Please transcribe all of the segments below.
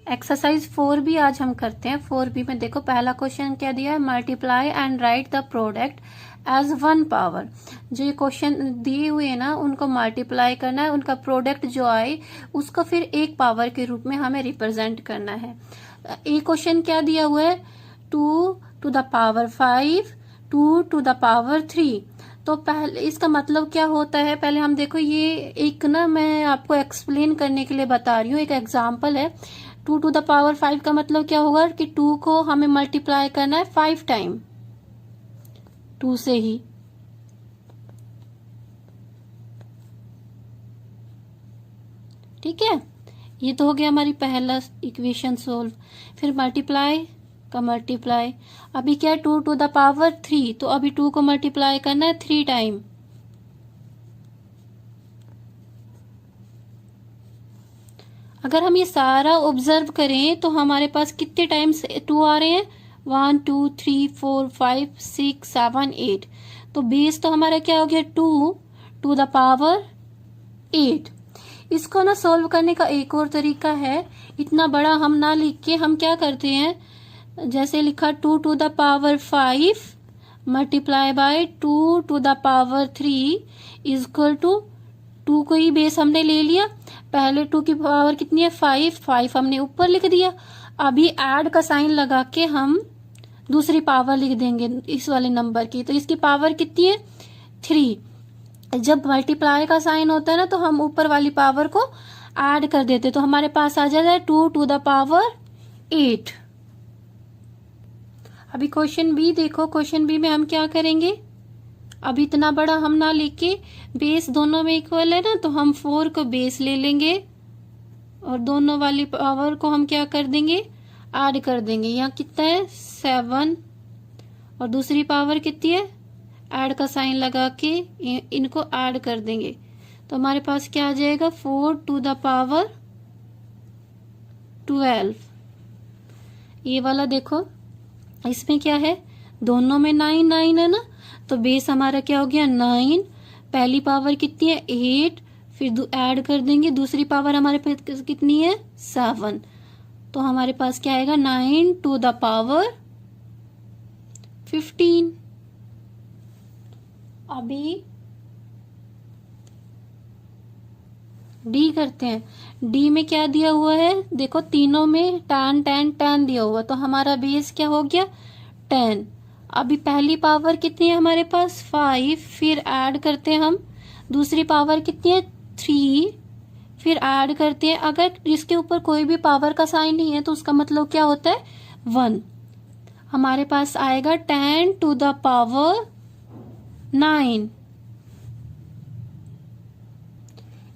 Exercise 4B आज हम करते हैं। 4B में देखो पहला क्वेश्चन क्या दिया है, multiply and write the product as 1 power. जो ये क्वेश्चन दिए हुए है ना, उनको मल्टीप्लाई करना है, उनका प्रोडक्ट जो आए उसको फिर 1 पावर के रूप में हमें रिप्रेजेंट करना है। एक क्वेश्चन क्या दिया हुआ है, 2 to the power 5, 2 to the power 3। तो पहले इसका मतलब क्या होता है, पहले हम देखो, ये एक ना मैं आपको एक्सप्लेन करने के लिए बता रही हूँ, एक एग्जांपल है। 2 to the power 5 का मतलब क्या होगा कि 2 को हमें मल्टीप्लाई करना है 5 टाइम 2 से ही। ठीक है, ये तो हो गया हमारी पहला इक्वेशन सोल्व। फिर मल्टीप्लाई का मल्टीप्लाई, अभी क्या है 2 to the power 3, तो अभी 2 को मल्टीप्लाई करना है 3 टाइम। अगर हम ये सारा ऑब्जर्व करें तो हमारे पास कितने टाइम्स 2 आ रहे हैं, 1 2 3 4 5 6 7 8। तो बेस तो हमारा क्या हो गया 2 to the power 8। इसको ना सॉल्व करने का एक और तरीका है, इतना बड़ा हम ना लिख के हम क्या करते हैं, जैसे लिखा 2 to the power 5 multiply by 2 to the power 3 is equal to 2 को ही बेस हमने ले लिया। पहले 2 की पावर कितनी है 5 हमने ऊपर लिख दिया। अभी ऐड का साइन लगा के हम दूसरी पावर लिख देंगे इस वाले नंबर की, तो इसकी पावर कितनी है 3। जब मल्टीप्लाई का साइन होता है ना, तो हम ऊपर वाली पावर को ऐड कर देते, तो हमारे पास आ जाता है 2 to the power 8। अभी क्वेश्चन बी देखो, क्वेश्चन बी में हम क्या करेंगे, अब इतना बड़ा हम ना लेके, बेस दोनों में इक्वल है ना, तो हम 4 को बेस ले लेंगे और दोनों वाली पावर को हम क्या कर देंगे, ऐड कर देंगे। यहाँ कितना है 7 और दूसरी पावर कितनी है, ऐड का साइन लगा के इनको ऐड कर देंगे, तो हमारे पास क्या आ जाएगा 4 to the power 12। ये वाला देखो, इसमें क्या है, दोनों में 9 है ना, तो बेस हमारा क्या हो गया 9। पहली पावर कितनी है 8, फिर ऐड कर देंगे, दूसरी पावर हमारे पास कितनी है 7, तो हमारे पास क्या आएगा 9 to the power 15। अभी डी करते हैं। डी में क्या दिया हुआ है, देखो तीनों में tan tan tan दिया हुआ, तो हमारा बेस क्या हो गया 10। अभी पहली पावर कितनी है हमारे पास 5, फिर ऐड करते हैं हम, दूसरी पावर कितनी है 3, फिर ऐड करते हैं। अगर इसके ऊपर कोई भी पावर का साइन नहीं है तो उसका मतलब क्या होता है 1। हमारे पास आएगा 10 to the power 9।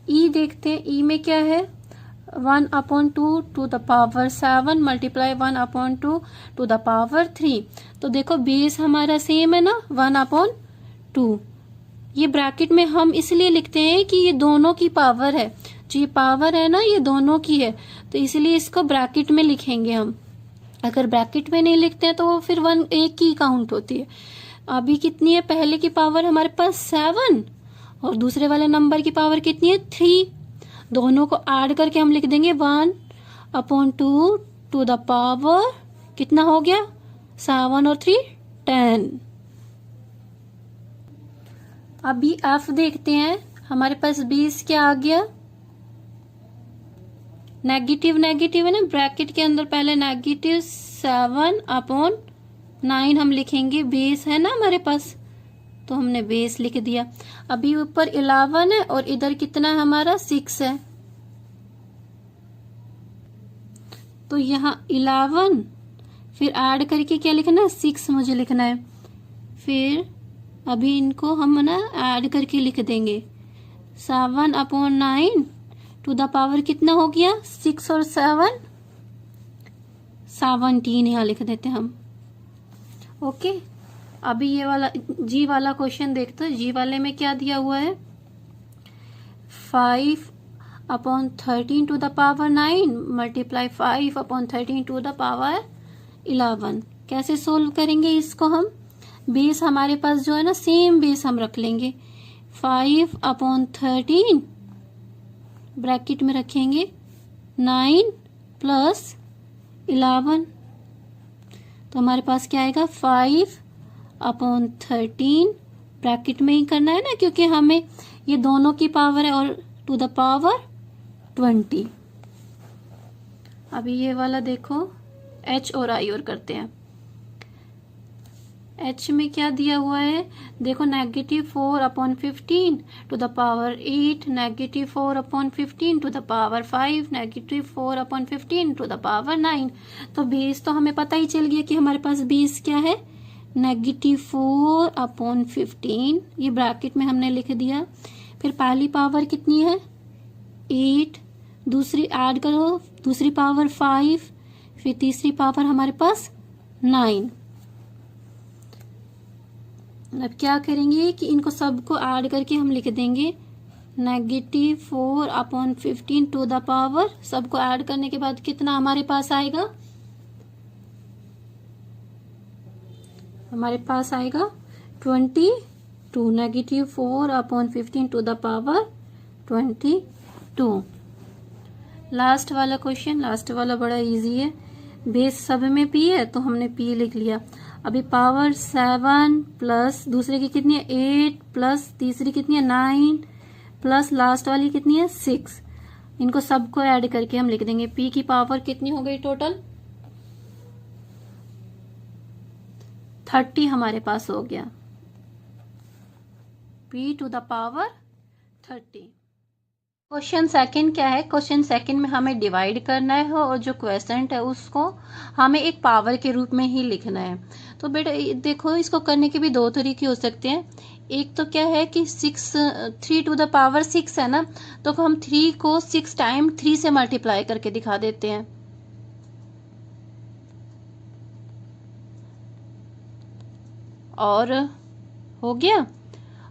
ई देखते हैं, ई में क्या है 1/2 to the power 7 multiply 1/2 to the power 3। तो देखो बेस हमारा सेम है ना 1/2। ये ब्रैकेट में हम इसलिए लिखते हैं कि ये दोनों की पावर है, जो ये पावर है ना ये दोनों की है, तो इसलिए इसको ब्रैकेट में लिखेंगे हम। अगर ब्रैकेट में नहीं लिखते हैं तो फिर 1 एक की काउंट होती है। अभी कितनी है, पहले की पावर हमारे पास 7 और दूसरे वाले नंबर की पावर कितनी है 3, दोनों को ऐड करके हम लिख देंगे 1/2 to the power कितना हो गया 7 और 3 10। अभी एफ देखते हैं, हमारे पास बेस क्या आ गया नेगेटिव है ना, ब्रैकेट के अंदर पहले नेगेटिव 7/9 हम लिखेंगे, बेस है ना हमारे पास, तो हमने बेस लिख दिया। अभी ऊपर 11 है और इधर कितना है हमारा 6 है, तो यहाँ 11 फिर ऐड करके क्या लिखना है 6 मुझे लिखना है, फिर अभी इनको हम ना ऐड करके लिख देंगे 7/9 टू द पावर कितना हो गया 6 और 7 17 यहाँ लिख देते हैं हम। ओके, अभी ये वाला जी वाला क्वेश्चन देखते हैं। जी वाले में क्या दिया हुआ है 5/13 to the power 9 multiply 5/13 to the power 11। कैसे सोल्व करेंगे इसको हम, बेस हमारे पास जो है ना सेम बेस हम रख लेंगे, 5/13 ब्रैकेट में रखेंगे 9 प्लस 11, तो हमारे पास क्या आएगा 5/13, ब्रैकेट में ही करना है ना क्योंकि हमें ये दोनों की पावर है, और टू द पावर 20। अभी ये वाला देखो, h और i और करते हैं। h में क्या दिया हुआ है, देखो -4/15 to the power 8, -4/15 to the power 5, -4/15 to the power 9। तो बेस तो हमें पता ही चल गया कि हमारे पास बेस क्या है, -4/15, ये ब्रैकेट में हमने लिख दिया। फिर पहली पावर कितनी है 8, दूसरी ऐड करो, दूसरी पावर 5, फिर तीसरी पावर हमारे पास 9। अब क्या करेंगे कि इनको सबको ऐड करके हम लिख देंगे -4/15 टू द पावर, सबको ऐड करने के बाद कितना हमारे पास आएगा, हमारे पास आएगा 22, -4/15 टू द पावर 22। लास्ट वाला क्वेश्चन, लास्ट वाला बड़ा इजी है, बेस सब में p है तो हमने p लिख लिया। अभी पावर 7 प्लस दूसरे की कितनी है 8 प्लस तीसरी कितनी है 9 प्लस लास्ट वाली कितनी है 6, इनको सबको ऐड करके हम लिख देंगे p की पावर कितनी हो गई टोटल 30 हमारे पास हो गया, p to the power 30। Question second क्या है, क्वेश्चन सेकंड में हमें डिवाइड करना है और जो क्वेश्चन है उसको हमें एक पावर के रूप में ही लिखना है। तो बेटा देखो इसको करने के भी दो तरीके हो सकते हैं। एक तो क्या है कि 3 टू द पावर 6 है ना, तो हम 3 को 6 टाइम 3 से मल्टीप्लाई करके दिखा देते हैं। और हो गया।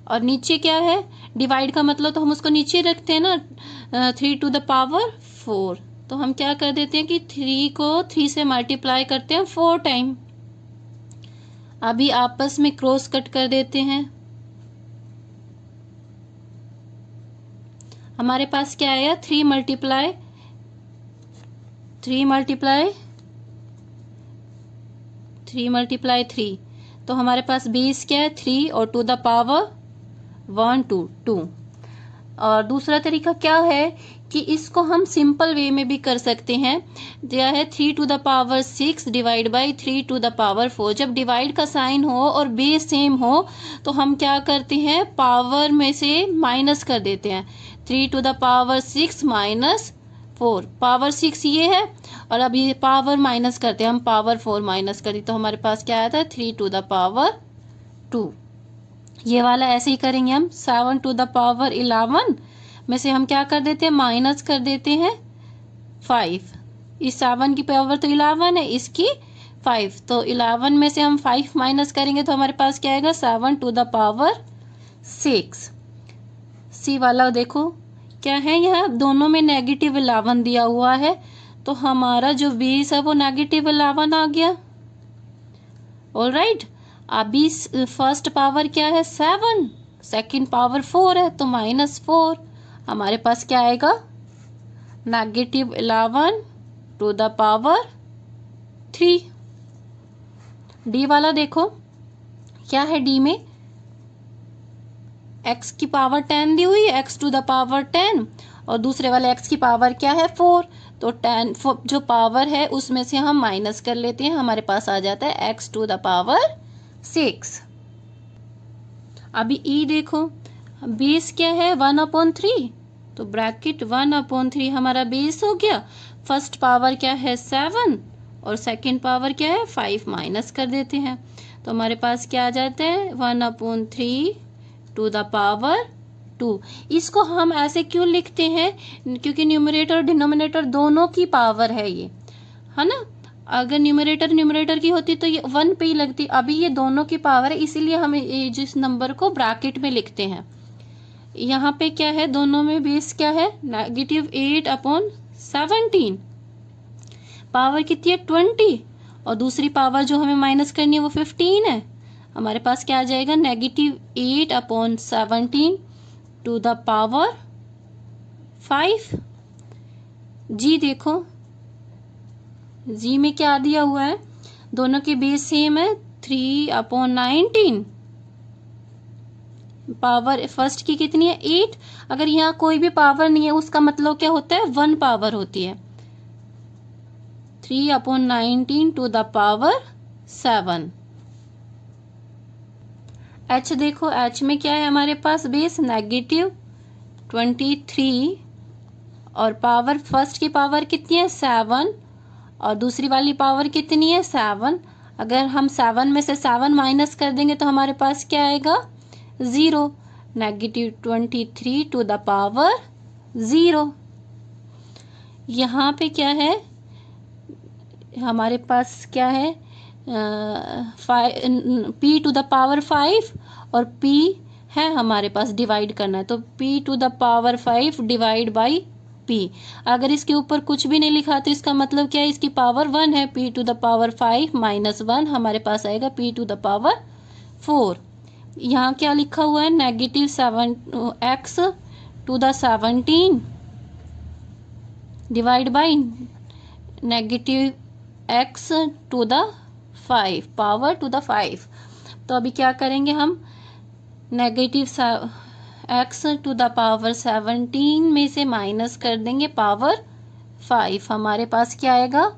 और नीचे क्या है, डिवाइड का मतलब तो हम उसको नीचे रखते हैं ना, 3 टू द पावर 4, तो हम क्या कर देते हैं कि 3 को 3 से मल्टीप्लाई करते हैं 4 टाइम। अभी आपस में क्रॉस कट कर देते हैं, हमारे पास क्या आया 3 मल्टीप्लाई 3, तो हमारे पास बेस क्या है 3 और टू द पावर 1 2 2। और दूसरा तरीका क्या है कि इसको हम सिंपल वे में भी कर सकते हैं, दिया है 3 to the power 6 divide by 3 to the power 4। जब डिवाइड का साइन हो और बेस सेम हो तो हम क्या करते हैं, पावर में से माइनस कर देते हैं, 3 to the power 6 minus 4, power 6 ये है और अब ये पावर माइनस करते हैं हम, पावर 4 माइनस कर दी तो हमारे पास क्या आया था 3 टू द पावर 2। ये वाला ऐसे ही करेंगे हम, 7 टू द पावर 11 में से हम क्या कर देते हैं, माइनस कर देते हैं 5। इस 7 की पावर तो 11 है, इसकी 5, तो 11 में से हम 5 माइनस करेंगे तो हमारे पास क्या आएगा 7 टू द पावर 6। सी वाला देखो क्या है, यहाँ दोनों में -11 दिया हुआ है तो हमारा जो बेस है वो -11 आ गया। ऑलराइट, अभी फर्स्ट पावर क्या है 7, सेकंड पावर 4 है तो -4, हमारे पास क्या आएगा -11 टू द पावर 3। डी वाला देखो क्या है, डी में x की पावर 10 दी हुई है, x टू द पावर 10, और दूसरे वाले x की पावर क्या है 4, तो 10 जो पावर है उसमें से हम माइनस कर लेते हैं, हमारे पास आ जाता है x टू द पावर 6। अभी e देखो, बेस क्या है 1/3, तो ब्रैकेट 1/3 हमारा बेस हो गया। फर्स्ट पावर क्या है 7 और सेकंड पावर क्या है 5, माइनस कर देते हैं तो हमारे पास क्या आ जाता है 1/3 टू द पावर 2। इसको हम ऐसे क्यों लिखते हैं, क्योंकि न्यूमरेटर और डिनोमिनेटर दोनों की पावर है ये, है ना। अगर न्यूमरेटर की होती तो ये 1 पे ही लगती, अभी ये दोनों की पावर है इसीलिए हम जिस नंबर को ब्रैकेट में लिखते हैं। यहाँ पे क्या है, दोनों में बेस क्या है -8/17, पावर कितनी है 20, और दूसरी पावर जो हमें माइनस करनी है वो 15 है। हमारे पास क्या आ जाएगा -8/17 टू द पावर 5। जी देखो जी में क्या दिया हुआ है, दोनों के बेस सेम है, 3/19। पावर फर्स्ट की कितनी है, 8। अगर यहाँ कोई भी पावर नहीं है उसका मतलब क्या होता है, 1 पावर होती है। 3/19 टू द पावर 7। एच देखो, एच में क्या है हमारे पास, बेस -23, और पावर फर्स्ट की पावर कितनी है, 7, और दूसरी वाली पावर कितनी है, 7। अगर हम 7 में से 7 माइनस कर देंगे तो हमारे पास क्या आएगा, 0। -23 टू द पावर 0। यहाँ पे क्या है हमारे पास, क्या है, p टू द पावर 5, और p है हमारे पास डिवाइड करना है, तो p to the power 5 divide by p। अगर इसके ऊपर कुछ भी नहीं लिखा तो इसका मतलब क्या है, इसकी पावर 1 है। p to the power 5 minus 1 हमारे पास आएगा p टू द पावर 4। यहाँ क्या लिखा हुआ है, -7x to the 17 divide by -x to the 5 power to the 5। तो अभी क्या करेंगे हम, -x टू द पावर 17 में से माइनस कर देंगे पावर 5, हमारे पास क्या आएगा,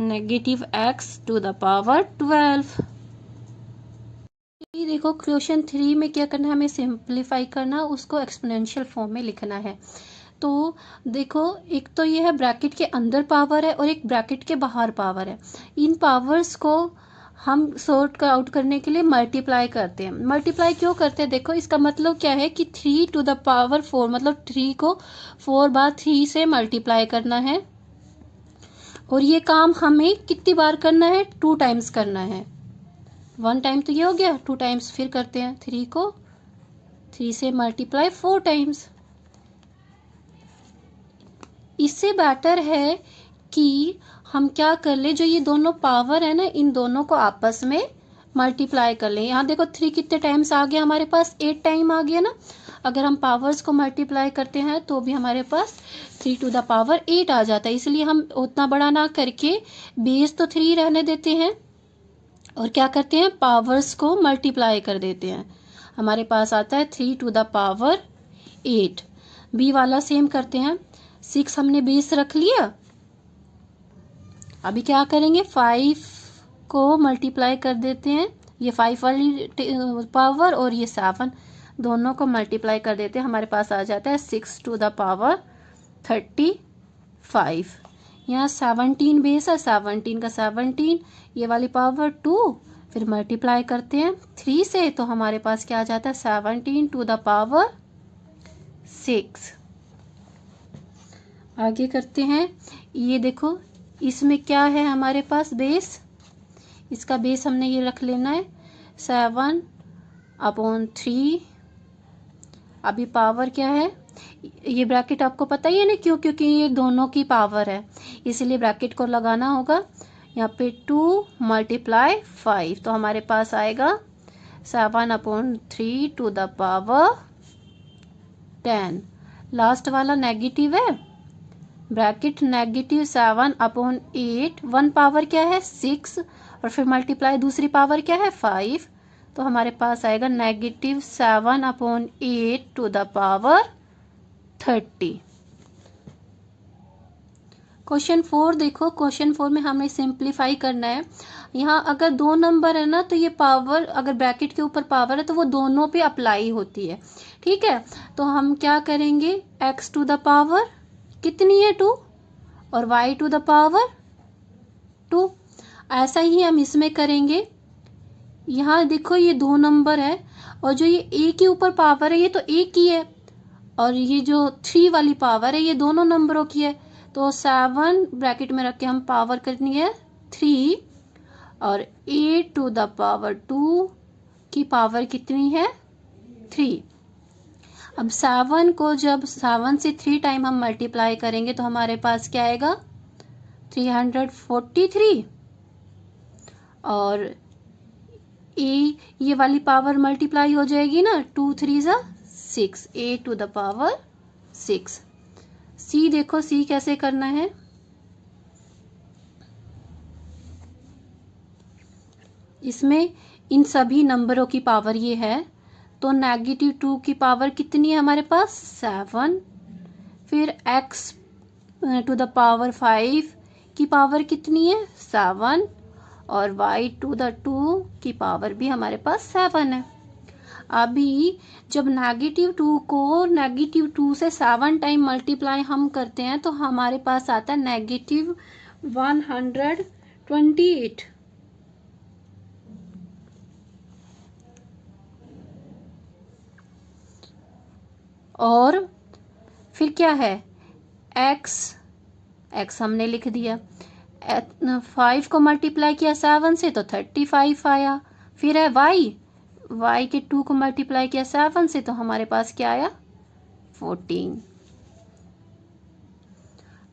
-x टू द पावर 12। देखो क्वेश्चन 3 में क्या करना है, हमें सिंप्लीफाई करना, उसको एक्सपोनेंशियल फॉर्म में लिखना है। तो देखो, एक तो ये है ब्रैकेट के अंदर पावर है और एक ब्रैकेट के बाहर पावर है। इन पावर्स को हम सॉर्ट आउट करने के लिए मल्टीप्लाई करते हैं। मल्टीप्लाई क्यों करते हैं, देखो इसका मतलब क्या है कि 3 टू द पावर 4, मतलब 3 को 4/3 से मल्टीप्लाई करना है। और ये काम हमें कितनी बार करना है, 2 टाइम्स करना है। 1 टाइम तो ये हो गया, 2 टाइम्स फिर करते हैं, 3 को 3 से मल्टीप्लाई 4 टाइम्स। इससे बेटर है कि हम क्या कर ले, जो ये दोनों पावर है ना, इन दोनों को आपस में मल्टीप्लाई कर ले। यहाँ देखो 3 कितने टाइम्स आ गया हमारे पास, 8 टाइम आ गया ना। अगर हम पावर्स को मल्टीप्लाई करते हैं तो भी हमारे पास 3 टू द पावर 8 आ जाता है। इसलिए हम उतना बड़ा ना करके बेस तो 3 रहने देते हैं और क्या करते हैं, पावर्स को मल्टीप्लाई कर देते हैं। हमारे पास आता है 3 टू द पावर 8। बी वाला सेम करते हैं, 6 हमने बेस रख लिया। अभी क्या करेंगे, 5 को मल्टीप्लाई कर देते हैं, ये 5 वाली पावर और ये 7 दोनों को मल्टीप्लाई कर देते हैं, हमारे पास आ जाता है 6 टू द पावर 35। यहाँ 17 बेस है, 17 का 17, ये वाली पावर 2, फिर मल्टीप्लाई करते हैं 3 से, तो हमारे पास क्या आ जाता है, 17 टू द पावर 6। आगे करते हैं, ये देखो इसमें क्या है हमारे पास बेस, इसका बेस हमने ये रख लेना है 7/3। अभी पावर क्या है, ये ब्रैकेट आपको पता ही है ना, क्यों, क्योंकि ये दोनों की पावर है, इसलिए ब्रैकेट को लगाना होगा। यहाँ पे 2 × 5, तो हमारे पास आएगा 7/3 टू द पावर 10। लास्ट वाला नेगेटिव है, ब्रैकेट -7/8, 1 पावर क्या है, 6, और फिर मल्टीप्लाई दूसरी पावर क्या है, 5, तो हमारे पास आएगा -7/8 टू द पावर 30। क्वेश्चन 4 देखो, क्वेश्चन 4 में हमें सिंप्लीफाई करना है। यहाँ अगर 2 नंबर है ना, तो ये पावर, अगर ब्रैकेट के ऊपर पावर है तो वो दोनों पे अप्लाई होती है, ठीक है। तो हम क्या करेंगे, x टू द पावर कितनी है, 2, और y टू द पावर 2। ऐसा ही हम इसमें करेंगे। यहाँ देखो ये 2 नंबर है, और जो ये a के ऊपर पावर है ये तो a की है, और ये जो 3 वाली पावर है ये दोनों नंबरों की है। तो 7 ब्रैकेट में रख के हम पावर करनी है 3, और a टू द पावर 2 की पावर कितनी है, 3। अब 7 को जब 7 से 3 टाइम हम मल्टीप्लाई करेंगे तो हमारे पास क्या आएगा, 343, और ये वाली पावर मल्टीप्लाई हो जाएगी ना, 2 3 ज़ा 6, a टू द पावर 6। सी देखो, सी कैसे करना है, इसमें इन सभी नंबरों की पावर ये है, तो -2 की पावर कितनी है हमारे पास 7, फिर x टू द पावर 5 की पावर कितनी है 7, और y टू द 2 की पावर भी हमारे पास 7 है। अभी जब -2 को -2 से 7 टाइम मल्टीप्लाई हम करते हैं तो हमारे पास आता है -128। और फिर क्या है x हमने लिख दिया, 5 को मल्टीप्लाई किया 7 से तो 35 आया। फिर है y के 2 को मल्टीप्लाई किया 7 से तो हमारे पास क्या आया 14।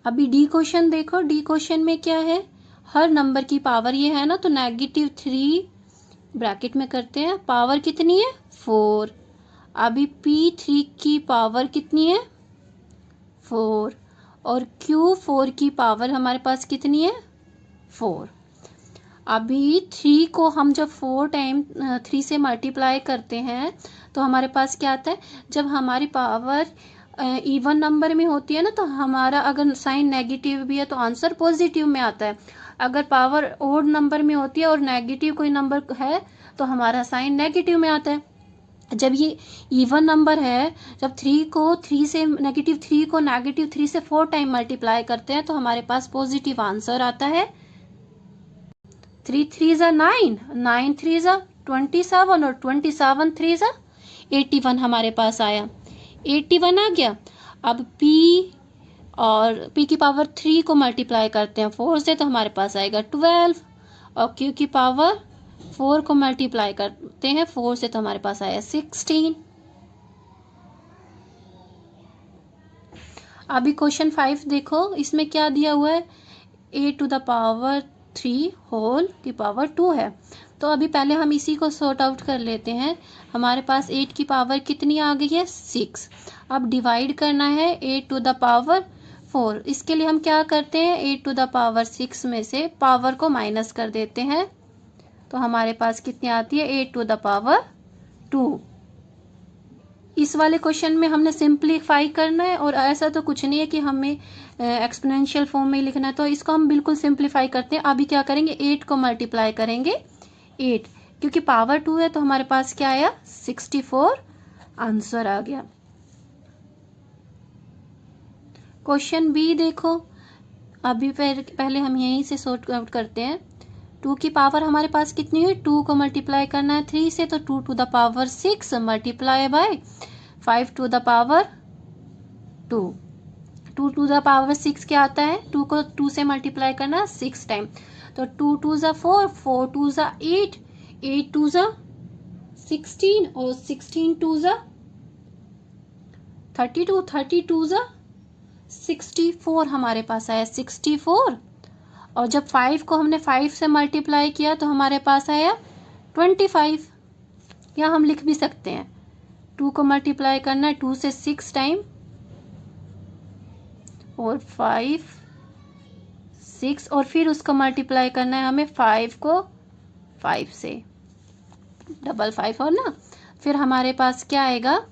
अभी डी क्वेश्चन देखो, डी क्वेश्चन में क्या है, हर नंबर की पावर ये है ना, तो -3 ब्रैकेट में करते हैं, पावर कितनी है 4। अभी P3 की पावर कितनी है 4, और Q4 की पावर हमारे पास कितनी है 4। अभी 3 को हम जब 4 टाइम 3 से मल्टीप्लाई करते हैं तो हमारे पास क्या आता है, जब हमारी पावर इवन नंबर में होती है ना, तो हमारा अगर साइन नेगेटिव भी है तो आंसर पॉजिटिव में आता है। अगर पावर ओड नंबर में होती है और नेगेटिव कोई नंबर है तो हमारा साइन नेगेटिव में आता है। जब ये इवन नंबर है, जब 3 को -3 से -3 से 4 टाइम मल्टीप्लाई करते हैं तो हमारे पास पॉजिटिव आंसर आता है। 3 3 9, 9 3 27, और 27 3 81 हमारे पास आया, 81 आ गया। अब P और P की पावर 3 को मल्टीप्लाई करते हैं 4 से तो हमारे पास आएगा 12, और Q की पावर 4 को मल्टीप्लाई करते हैं 4 से तो हमारे पास आया 16। अभी क्वेश्चन 5 देखो, इसमें क्या दिया हुआ है, a to the power 3 whole की पावर 2 है। तो अभी पहले हम इसी को सॉर्ट आउट कर लेते हैं। हमारे पास 8 की पावर कितनी आ गई है 6। अब डिवाइड करना है 8 टू द पावर 4। इसके लिए हम क्या करते हैं, 8 टू द पावर 6 में से पावर को माइनस कर देते हैं, तो हमारे पास कितनी आती है 8 टू द पावर 2। इस वाले क्वेश्चन में हमने सिंप्लीफाई करना है, और ऐसा तो कुछ नहीं है कि हमें एक्सपोनेंशियल फॉर्म में लिखना है, तो इसको हम बिल्कुल सिंप्लीफाई करते हैं। अभी क्या करेंगे, 8 को मल्टीप्लाई करेंगे 8, क्योंकि पावर 2 है तो हमारे पास क्या आया 64 आंसर आ गया। क्वेश्चन बी देखो, अभी पहले हम यहीं से सॉर्ट आउट करते हैं। 2 की पावर हमारे पास कितनी है, 2 को मल्टीप्लाई करना है 3 से तो 2 to the power 6 multiply by 5 to the power 2। 2 to the power 6 क्या आता है, 2 को 2 से मल्टीप्लाई करना 6 टाइम, तो 2 टू ज़ा 4, 4 टू ज़ा 8, 8 टू ज़ा 16, और 16 टू ज़ा 32, 32 ज़ा 64 हमारे पास आया 64। और जब 5 को हमने 5 से मल्टीप्लाई किया तो हमारे पास आया 25। या हम लिख भी सकते हैं, 2 को मल्टीप्लाई करना है 2 से 6 टाइम, और 5 6, और फिर उसको मल्टीप्लाई करना है हमें 5 को 5 से, 55 और ना, फिर हमारे पास क्या आएगा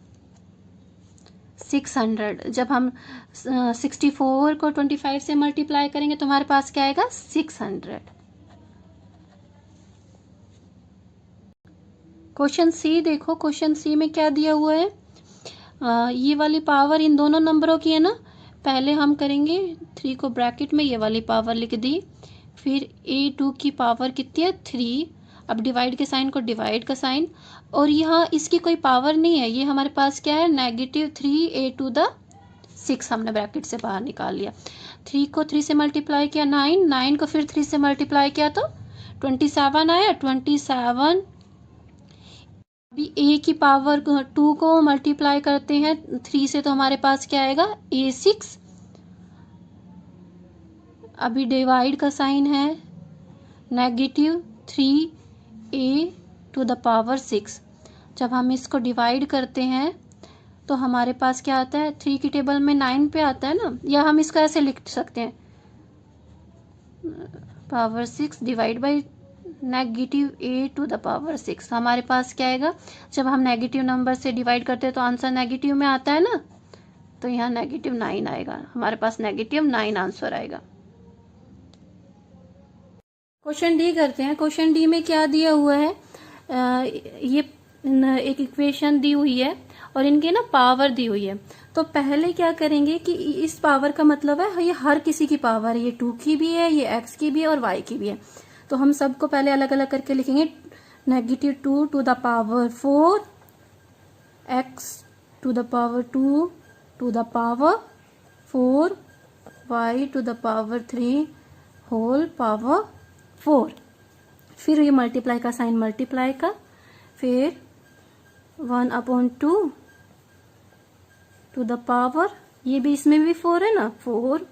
600। जब हम 64 को 25 से मल्टीप्लाई करेंगे तो हमारे पास क्या आएगा 600। क्वेश्चन सी देखो, क्वेश्चन सी में क्या दिया हुआ है, ये वाली पावर इन दोनों नंबरों की है ना, पहले हम करेंगे 3 को ब्रैकेट में ये वाली पावर लिख दी, फिर a2 की पावर कितनी है 3, अब डिवाइड के साइन को डिवाइड का साइन, और यहाँ इसकी कोई पावर नहीं है, ये हमारे पास क्या है -3 a टू द 6 हमने ब्रैकेट से बाहर निकाल लिया। 3 को 3 से मल्टीप्लाई किया 9, 9 को फिर 3 से मल्टीप्लाई किया तो 27 आया 27। अभी a की पावर 2 को मल्टीप्लाई करते हैं 3 से तो हमारे पास क्या आएगा a6। अभी डिवाइड का साइन है -3a टू द पावर 6। जब हम इसको डिवाइड करते हैं तो हमारे पास क्या आता है, 3 की टेबल में 9 पे आता है ना, या हम इसको ऐसे लिख सकते हैं पावर 6 डिवाइड बाई -8⁶। हमारे पास क्या आएगा, जब हम नेगेटिव नंबर से डिवाइड करते हैं तो आंसर नेगेटिव में आता है ना, तो यहाँ -9 आएगा, हमारे पास -9 आंसर आएगा। क्वेश्चन डी करते हैं। क्वेश्चन डी में क्या दिया हुआ है, ये एक इक्वेशन दी हुई है और इनके ना पावर दी हुई है। तो पहले क्या करेंगे कि इस पावर का मतलब है ये हर किसी की पावर है, ये 2 की भी है, ये x की भी है और y की भी है। तो हम सबको पहले अलग अलग करके लिखेंगे। -2 to the power 4, x to the power 2 to the power 4, y to the power 3 whole power 4। फिर ये मल्टीप्लाई का साइन मल्टीप्लाई का, फिर 1/2 टू द पावर, ये भी इसमें भी 4 है ना, 4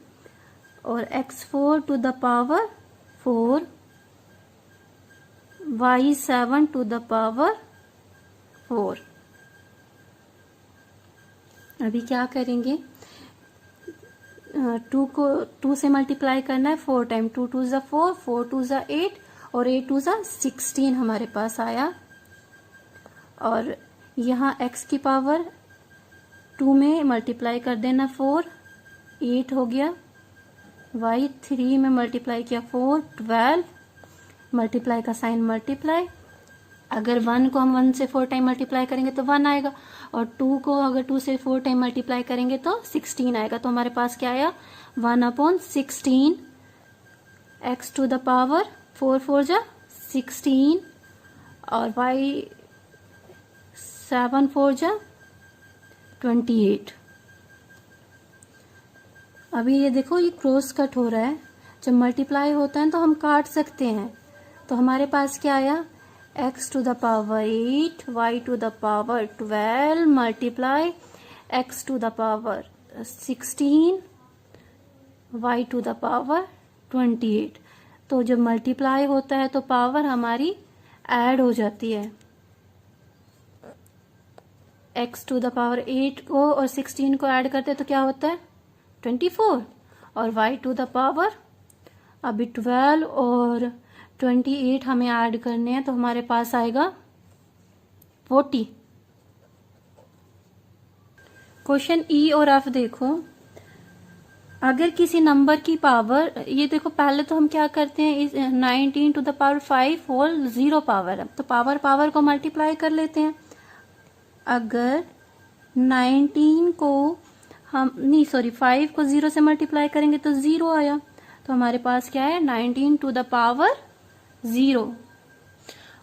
और x4 to the power 4, y7 to the power 4। अभी क्या करेंगे, 2 को 2 से मल्टीप्लाई करना है 4 टाइम, 2 2 ज़ा 4, 4 2 ज़ा 8 और 8 2 ज़ा 16 हमारे पास आया। और यहाँ x की पावर 2 में मल्टीप्लाई कर देना 4, 8 हो गया, y3 में मल्टीप्लाई किया 4, 12, मल्टीप्लाई का साइन मल्टीप्लाई। अगर 1 को हम 1 से 4 टाइम मल्टीप्लाई करेंगे तो 1 आएगा, और 2 को अगर 2 से 4 टाइम मल्टीप्लाई करेंगे तो 16 आएगा। तो हमारे पास क्या आया, 1/16 x टू द पावर 4 4 जा 16 और y 7 4 जा 28। अभी ये देखो, ये क्रॉस कट हो रहा है, जब मल्टीप्लाई होता है तो हम काट सकते हैं। तो हमारे पास क्या आया, x to the power 8, y to the power 12 multiply x to the power 16, y to the power 28। तो जब मल्टीप्लाई होता है तो पावर हमारी ऐड हो जाती है। x टू द पावर 8 को और 16 को ऐड करते हैं तो क्या होता है, 24, और y टू द पावर अभी 12 और 28 हमें ऐड करने हैं, तो हमारे पास आएगा 40। क्वेश्चन ई और एफ देखो, अगर किसी नंबर की पावर, ये देखो पहले तो हम क्या करते हैं, 19 to the power 5 whole 0 power है, तो पावर को मल्टीप्लाई कर लेते हैं। अगर 19 को हम नहीं, सॉरी 5 को 0 से मल्टीप्लाई करेंगे तो 0 आया, तो हमारे पास क्या है, 19 टू द पावर 0।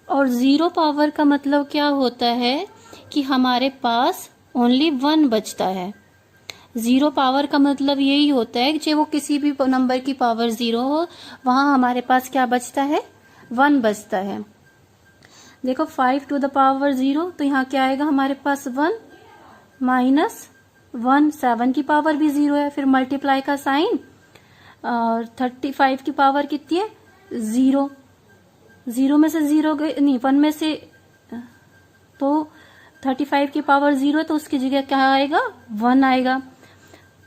और 0 पावर का मतलब क्या होता है कि हमारे पास ओनली 1 बचता है। 0 पावर का मतलब यही होता है कि चाहे वो किसी भी नंबर की पावर 0 हो, वहां हमारे पास क्या बचता है, 1 बचता है। देखो 5 टू द पावर 0, तो यहाँ क्या आएगा हमारे पास 1 माइनस 1, 7 की पावर भी 0 है, फिर मल्टीप्लाई का साइन, और 35 की पावर कितनी है, 0, 0 में से 0 गए नहीं, 1 में से, तो 35 की पावर 0 है तो उसकी जगह क्या आएगा, 1 आएगा।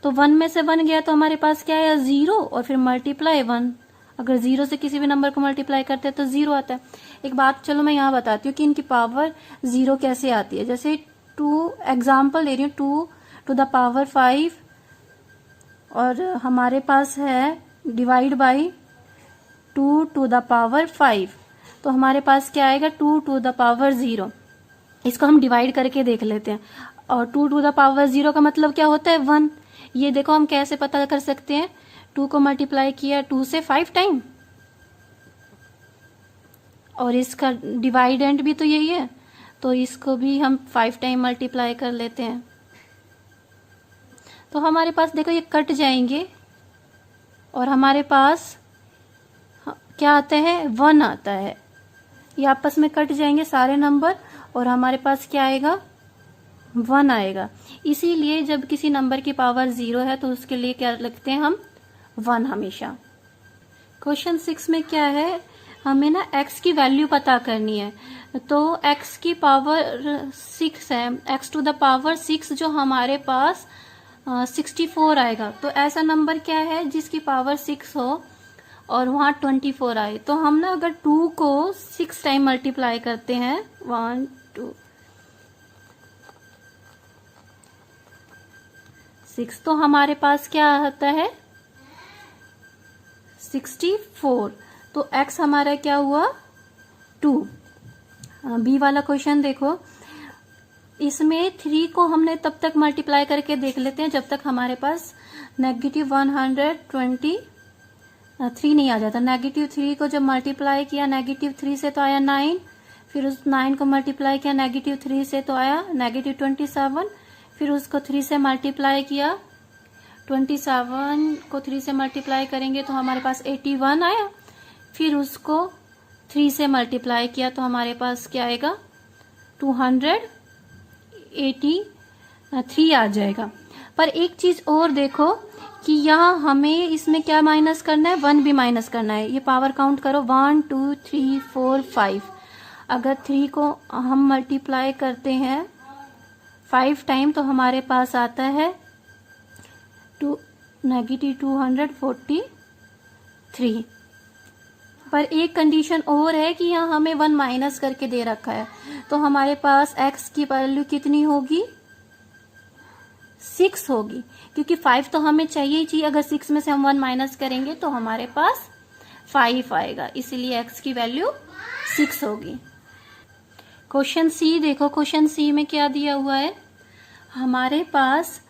तो 1 में से 1 गया तो हमारे पास क्या आया, 0, और फिर मल्टीप्लाई 1। अगर 0 से किसी भी नंबर को मल्टीप्लाई करते हैं तो 0 आता है। एक बात चलो मैं यहाँ बताती हूँ कि इनकी पावर 0 कैसे आती है। जैसे 2 एग्जाम्पल ले रही हूँ, 2 टू द पावर 5 और हमारे पास है divide by 2 to the power 5, तो हमारे पास क्या आएगा, 2 टू द पावर 0। इसको हम डिवाइड करके देख लेते हैं। और 2 टू द पावर 0 का मतलब क्या होता है, 1। ये देखो हम कैसे पता कर सकते हैं, 2 को मल्टीप्लाई किया 2 से 5 टाइम, और इसका डिवाइडेंड भी तो यही है, तो इसको भी हम 5 टाइम मल्टीप्लाई कर लेते हैं। तो हमारे पास देखो ये कट जाएंगे और हमारे पास क्या आता है, 1 आता है। ये आपस में कट जाएंगे सारे नंबर और हमारे पास क्या आएगा, 1 आएगा। इसीलिए जब किसी नंबर की पावर 0 है तो उसके लिए क्या लिखते हैं हम, 1 हमेशा। क्वेश्चन 6 में क्या है, हमें ना x की वैल्यू पता करनी है। तो x की पावर 6 है, x टू द पावर 6 जो हमारे पास 64 आएगा। तो ऐसा नंबर क्या है जिसकी पावर 6 हो और वहाँ 24 आए, तो हम ना अगर 2 को 6 टाइम मल्टीप्लाई करते हैं, 1 2 6, तो हमारे पास क्या आता है 64। तो x हमारा क्या हुआ 2। बी वाला क्वेश्चन देखो, इसमें 3 को हमने तब तक मल्टीप्लाई करके देख लेते हैं जब तक हमारे पास -123 नहीं आ जाता। -3 को जब मल्टीप्लाई किया, -3 से तो आया 9, फिर उस 9 को मल्टीप्लाई किया -3 से तो आया -27, फिर उसको 3 से मल्टीप्लाई किया, 27 को 3 से मल्टीप्लाई करेंगे तो हमारे पास 81 आया, फिर उसको 3 से मल्टीप्लाई किया तो हमारे पास क्या आएगा 283 आ जाएगा। पर एक चीज और देखो कि यहाँ हमें इसमें क्या माइनस करना है, 1 भी माइनस करना है। ये पावर काउंट करो, 1 2 3 4 5। अगर 3 को हम मल्टीप्लाई करते हैं 5 टाइम तो हमारे पास आता है -243। पर एक कंडीशन और है कि यहाँ हमें 1 माइनस करके दे रखा है, तो हमारे पास x की वैल्यू कितनी होगी 6 होगी, क्योंकि 5 तो हमें चाहिए ही चाहिए। अगर 6 में से हम 1 माइनस करेंगे तो हमारे पास 5 आएगा, इसीलिए x की वैल्यू 6 होगी। क्वेश्चन सी देखो, क्वेश्चन सी में क्या दिया हुआ है, हमारे पास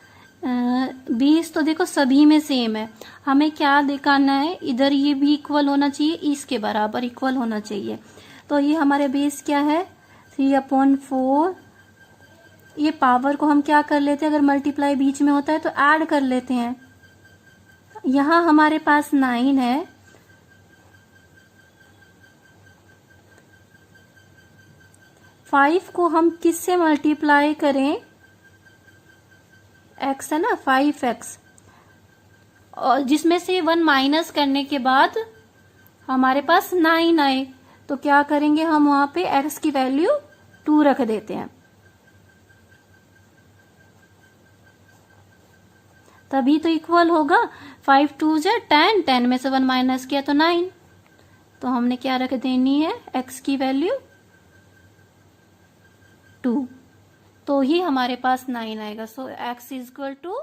20 तो देखो सभी में सेम है, हमें क्या दिखाना है, इधर ये भी इक्वल होना चाहिए, इसके बराबर इक्वल होना चाहिए। तो ये हमारे बेस क्या है 3/4। ये पावर को हम क्या कर लेते हैं, अगर मल्टीप्लाई बीच में होता है तो ऐड कर लेते हैं। यहाँ हमारे पास 9 है, फाइव को हम किससे मल्टीप्लाई करें, x है ना 5x, और जिसमें से 1 माइनस करने के बाद हमारे पास 9 आए, तो क्या करेंगे हम वहां पे x की वैल्यू 2 रख देते हैं, तभी तो इक्वल होगा। 5 2 जा 10, 10 में से 1 माइनस किया तो 9, तो हमने क्या रख देनी है x की वैल्यू 2, तो ही हमारे पास 9 आएगा। सो x इज इक्वल टू